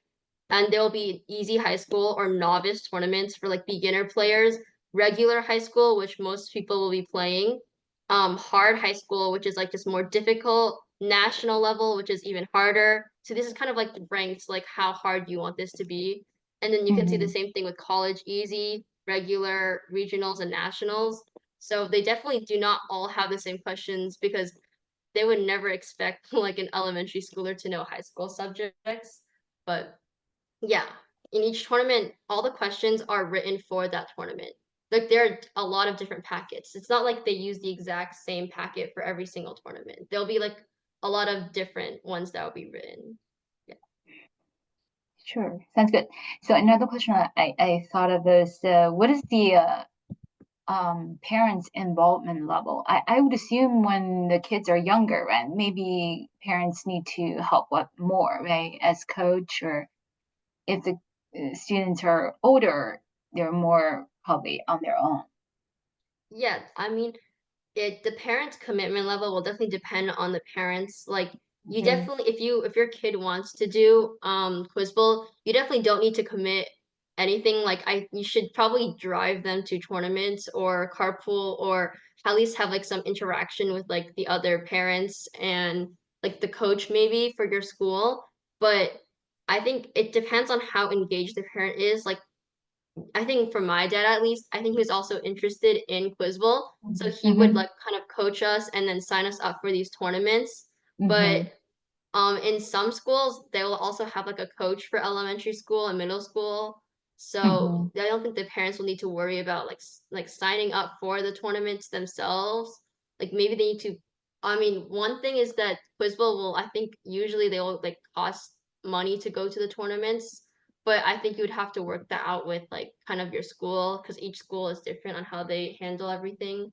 and there will be easy high school or novice tournaments for like beginner players, regular high school, which most people will be playing, hard high school, which is like just more difficult, national level, which is even harder. So this is kind of like ranked like how hard you want this to be. And then you can see the same thing with college easy, regular, regionals, and nationals. So they definitely do not all have the same questions because they would never expect like an elementary schooler to know high school subjects. But yeah, in each tournament, all the questions are written for that tournament. Like there are a lot of different packets. It's not like they use the exact same packet for every single tournament. There'll be like a lot of different ones that will be written. Sure, sounds good. So another question I thought of is, what is the parents' involvement level? I would assume when the kids are younger, right, maybe parents need to help up more, right, as coach, or if the students are older, they're more probably on their own. Yeah, I mean, the parents' commitment level will definitely depend on the parents. Like you definitely, if your kid wants to do quiz bowl, you definitely don't need to commit anything. Like you should probably drive them to tournaments or carpool or at least have like some interaction with like the other parents and like the coach maybe for your school. But I think it depends on how engaged the parent is. Like I think for my dad at least, I think he was also interested in Quiz Bowl. So he would like kind of coach us and then sign us up for these tournaments. But in some schools, they will also have like a coach for elementary school and middle school. So I don't think the parents will need to worry about like signing up for the tournaments themselves. Like maybe they need to. I mean, one thing is that Quiz Bowl will, I think usually they will like cost money to go to the tournaments, but I think you would have to work that out with like kind of your school because each school is different on how they handle everything.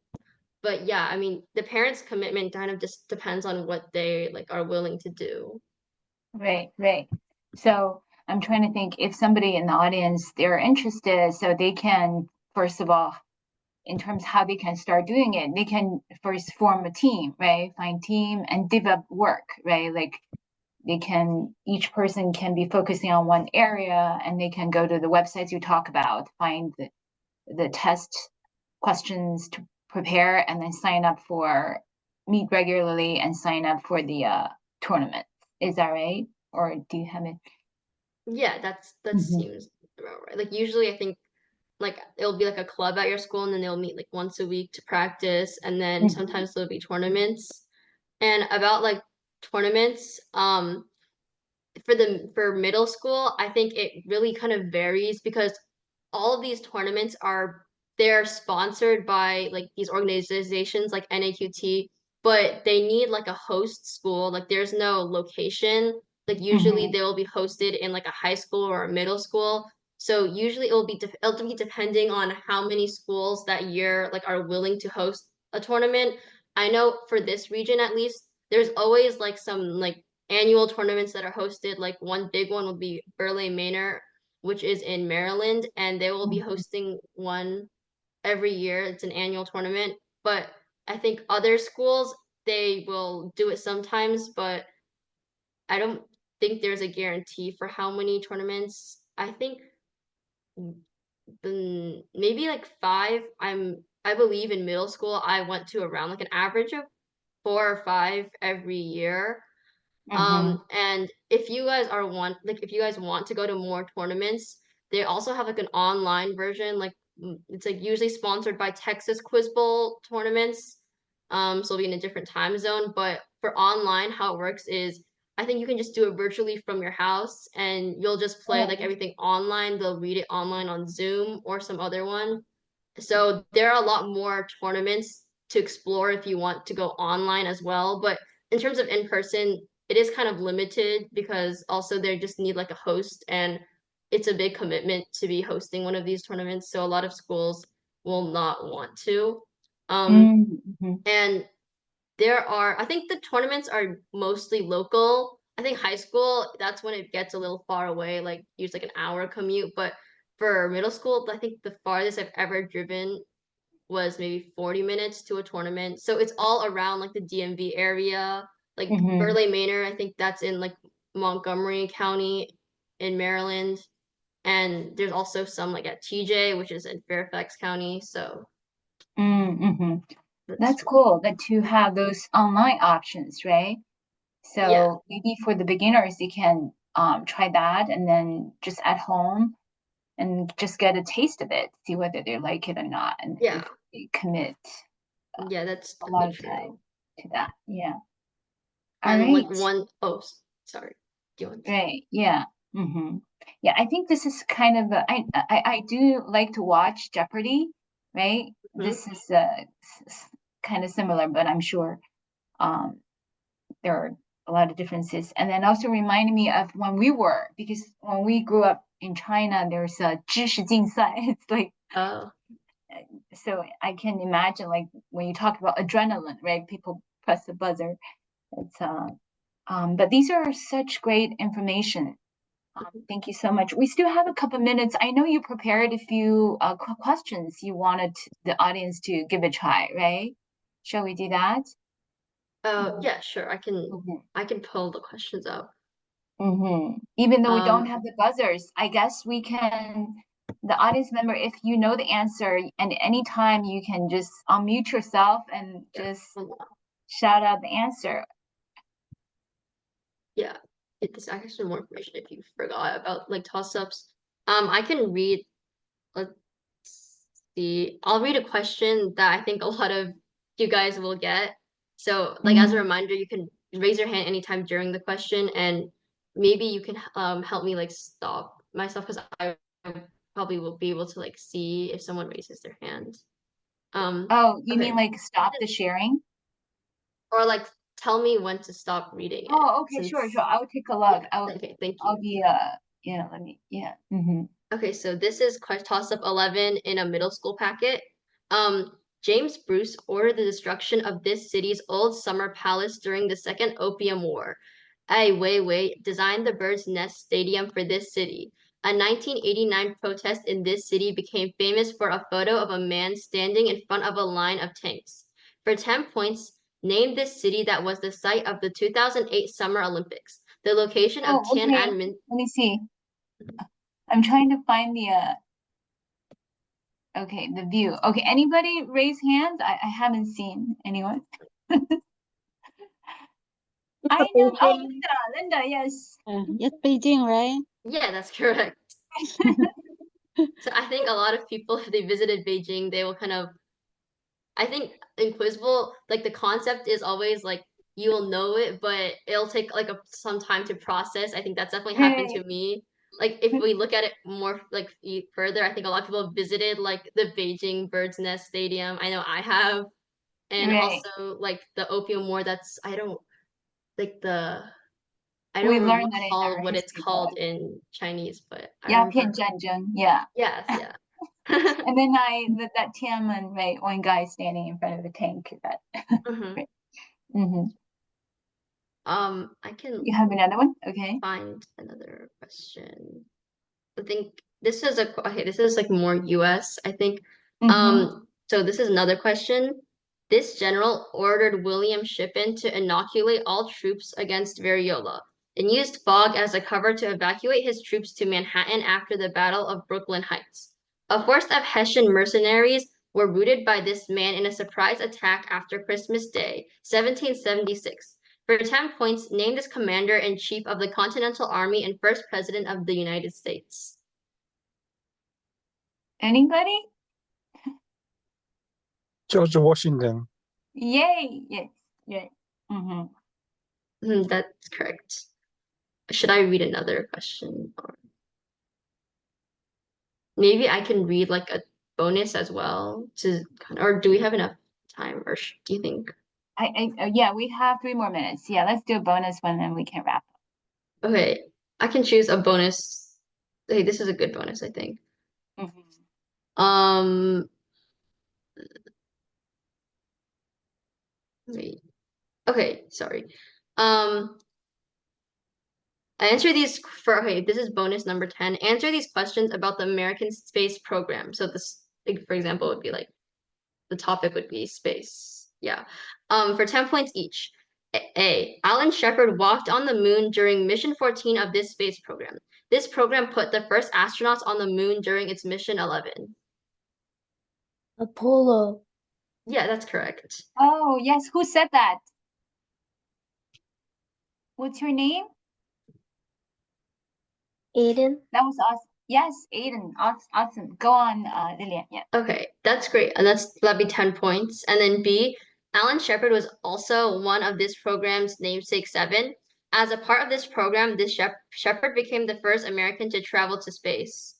But yeah, I mean, the parents' commitment kind of just depends on what they like are willing to do. Right, right. So I'm trying to think if somebody in the audience, they're interested, so they can, first of all, in terms of how they can start doing it, they can first form a team, right? Find team and divvy up work, right? Like each person can be focusing on one area, and they can go to the websites you talk about, find the test questions to prepare, and then meet regularly and sign up for the tournament. Is that right? Or do you have it? Yeah, that seems about right. Like usually I think like it'll be like a club at your school and then they'll meet like once a week to practice and then sometimes there'll be tournaments. And about like tournaments, for middle school, I think it really kind of varies because all of these tournaments they're sponsored by like these organizations like NAQT, but they need like a host school. Like there's no location. Like usually they will be hosted in like a high school or a middle school. So usually it'll be depending on how many schools that year like are willing to host a tournament. I know for this region at least, there's always like some like annual tournaments that are hosted. Like one big one would be Burleigh Manor, which is in Maryland, and they will be hosting one every year. It's an annual tournament, but I think other schools they will do it sometimes, but I don't think there's a guarantee for how many tournaments. I think maybe like five. I believe in middle school I went to around like an average of 4 or 5 every year. And if you guys if you guys want to go to more tournaments, they also have like an online version. Like it's like usually sponsored by Texas Quiz Bowl tournaments. So it'll be in a different time zone. But for online, how it works is I think you can just do it virtually from your house and you'll just play like everything online. They'll read it online on Zoom or some other one. So there are a lot more tournaments to explore if you want to go online as well. But in terms of in-person, it is kind of limited because also they just need like a host, and it's a big commitment to be hosting one of these tournaments. So a lot of schools will not want to. And there are, I think the tournaments are mostly local. I think high school, that's when it gets a little far away, like use like an hour commute. But for middle school, I think the farthest I've ever driven was maybe 40 minutes to a tournament. So it's all around like the DMV area, like Burleigh Manor. I think that's in like Montgomery County in Maryland. And there's also some like at TJ, which is in Fairfax County. So That's cool that to have those online options, right? So Yeah. maybe for the beginners, they can try that and then just at home and just get a taste of it, see whether they like it or not, and Yeah. if they commit Yeah, that's a lot definitely of true. time to that. Yeah. All And like right. sorry. Do you want to? Right. Yeah. Yeah, I think this is kind of I do like to watch Jeopardy, right? This is kind of similar, but I'm sure there are a lot of differences. And then also reminded me of when we were, because when we grew up in China, there's a 知识竞赛. It's like, Oh, so I can imagine like when you talk about adrenaline, right? People press the buzzer. It's but these are such great information. Thank you so much. We still have a couple minutes. I know you prepared a few questions you wanted the audience to give a try, right? Shall we do that? yeah, sure. I can pull the questions up. Even though we don't have the buzzers, I guess we can, the audience member, if you know the answer, and anytime you can just unmute yourself and just shout out the answer. Yeah, it's actually more information if you forgot about like toss-ups. I can read, let's see. I'll read a question that I think a lot of you guys will get. So like as a reminder, you can raise your hand anytime during the question, and maybe you can help me like stop myself because I probably will be able to like see if someone raises their hand. Oh, you mean Okay. like stop the sharing? Or like tell me when to stop reading it. Oh, okay, sure. I'll take a look. Yeah, okay, thank you. I'll be yeah, let me, yeah. Okay, so this is toss-up 11 in a middle school packet. James Bruce ordered the destruction of this city's old summer palace during the Second Opium War. Ai Weiwei designed the Bird's Nest Stadium for this city. A 1989 protest in this city became famous for a photo of a man standing in front of a line of tanks. For 10 points, name this city that was the site of the 2008 Summer Olympics. The location of Oh, okay. Tiananmen. Let me see. I'm trying to find the okay, the view. Okay, anybody raise hands? I haven't seen anyone. I know. Oh, Linda, yes. Yes, Beijing, right? Yeah, that's correct. So I think a lot of people, if they visited Beijing, they will kind of, I think in Quizbowl, like the concept is always like you will know it, but it'll take like some time to process. I think that's definitely happened to me. Like if we look at it more like further, I think a lot of people have visited like the Beijing Bird's Nest Stadium. I know I have, and Right. also like the Opium War. That's I don't like the I We don't learned that in recall our what it's history class. called in Chinese, but I remember. 鸦片战争, yeah. Yes, yeah. And then that Tiananmen, right, one guy standing in front of the tank. That. Mhm. Right. I can You have another one? Okay. find another question. I think this is okay, this is like more US, I think. So this is another question. This general ordered William Shippen to inoculate all troops against variola and used fog as a cover to evacuate his troops to Manhattan after the Battle of Brooklyn Heights. A force of Hessian mercenaries were routed by this man in a surprise attack after Christmas Day, 1776. For 10 points, name this commander-in-chief of the Continental Army and first president of the United States. Anybody? George Washington. Yay! Yes. Yes. That's correct. Should I read another question? Or maybe I can read like a bonus as well or do we have enough time or do you think? Yeah, we have 3 more minutes. Yeah, let's do a bonus one and we can wrap up. Okay, I can choose a bonus. Hey, this is a good bonus, I think. Wait. Okay, sorry. Answer these for, okay, this is bonus number 10. Answer these questions about the American space program. So this, like, for example, would be like, the topic would be space. Yeah. For 10 points each. A. Alan Shepard walked on the moon during mission 14 of this space program. This program put the first astronauts on the moon during its mission 11. Apollo. Yeah, that's correct. Oh, yes. Who said that? What's your name? Aiden. That was awesome. Yes, Aiden. Awesome. Go on, Lillian. Yeah. Okay, that's great. And that'd be 10 points. And then B, Alan Shepard was also one of this program's namesake 7. As a part of this program, this Shepard became the first American to travel to space.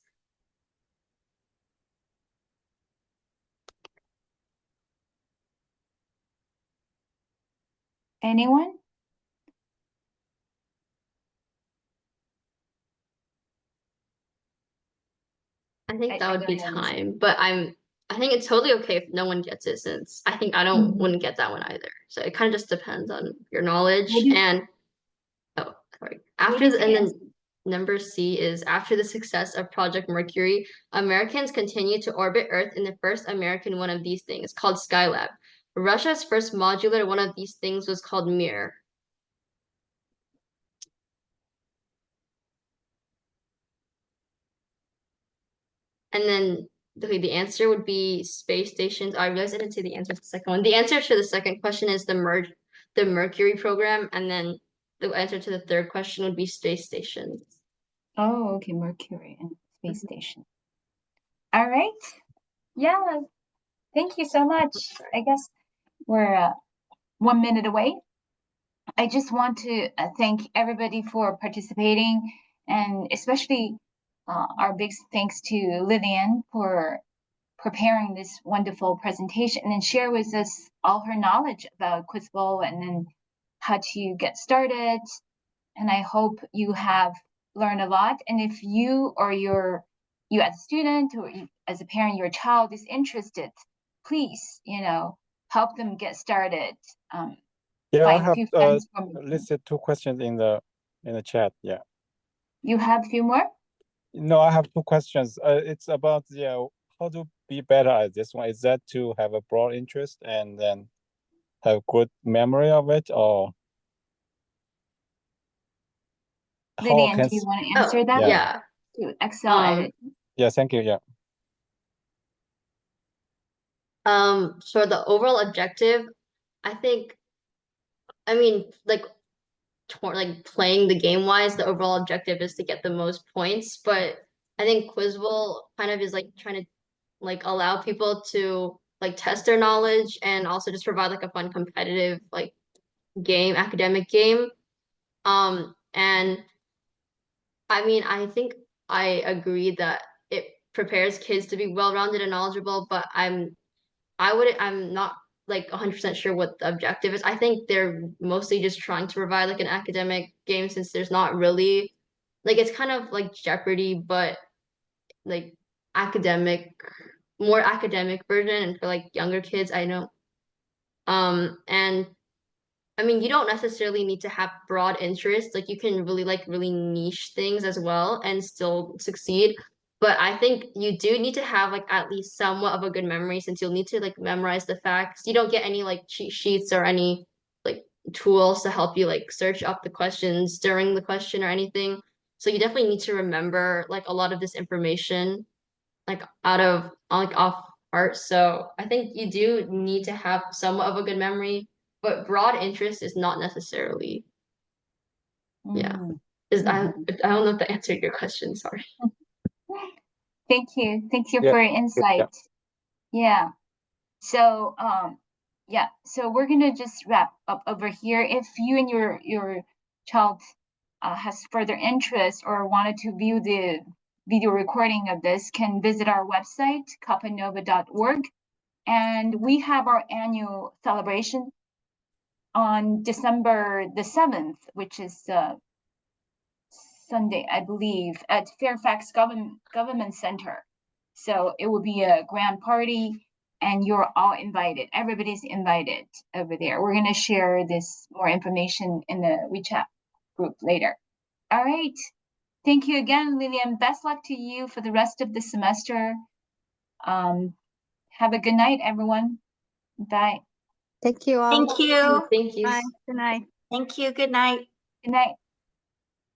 Anyone? I think I that would be don't know this. time, but I think it's totally okay if no one gets it, since I think I wouldn't get that one either. So it kind of just depends on your knowledge. Maybe- And oh, sorry. Number C is, after the success of Project Mercury, Americans continued to orbit Earth in the first American one of these things, called Skylab. Russia's first modular one of these things was called Mir. And then the answer would be space stations. I realized I didn't say the answer to the second one. The answer to the second question is the Mercury program, and then the answer to the third question would be space stations. Oh, okay. Mercury and space station. All right. Yeah. Thank you so much. I guess we're 1 minute away. I just want to thank everybody for participating, and especially our big thanks to Lillian for preparing this wonderful presentation and share with us all her knowledge about Quiz Bowl and then how to get started. And I hope you have learned a lot. And if you or you as a student or as a parent, your child is interested, please, help them get started. Yeah, I Find a have few friends from listed 2 questions in the chat. Yeah. You have a few more? No, I have 2 questions. It's about how to be better at this one. Is that to have a broad interest and then have good memory of it, or Lillian, do you want to answer that? Yeah. To excel at it. Yeah, thank you. Yeah. So the overall objective, like playing the game wise, the overall objective is to get the most points. But I think Quiz Bowl kind of is like trying to like allow people to like test their knowledge and also just provide like a fun competitive like academic game. And I think I agree that it prepares kids to be well-rounded and knowledgeable, but I'm not like 100% sure what the objective is. I think they're mostly just trying to provide like an academic game, since there's not really like, it's kind of like Jeopardy, but like more academic version, and for like younger kids, I know. And you don't necessarily need to have broad interests. Like, you can really niche things as well and still succeed. But I think you do need to have like at least somewhat of a good memory, since you'll need to like memorize the facts. You don't get any like cheat sheets or any like tools to help you like search up the questions during the question or anything. So you definitely need to remember like a lot of this information like off heart. So I think you do need to have somewhat of a good memory, but broad interest is not necessarily. Yeah. I don't know if that answered your question. Sorry. Thank you. Thank you Yeah. for your insight. Yeah. So so we're gonna just wrap up over here. If you and your child has further interest or wanted to view the video recording of this, can visit our website, CAPA-NOVA.org. And we have our annual celebration on December the 7th, which is Sunday, I believe, at Fairfax Government Center. So it will be a grand party, and you're all invited. Everybody's invited over there. We're going to share this more information in the WeChat group later. All right. Thank you again, Lillian. Best luck to you for the rest of the semester. Have a good night, everyone. Bye. Thank you all. Thank you. Thank you. Bye. Good night. Thank you. Good night. Good night.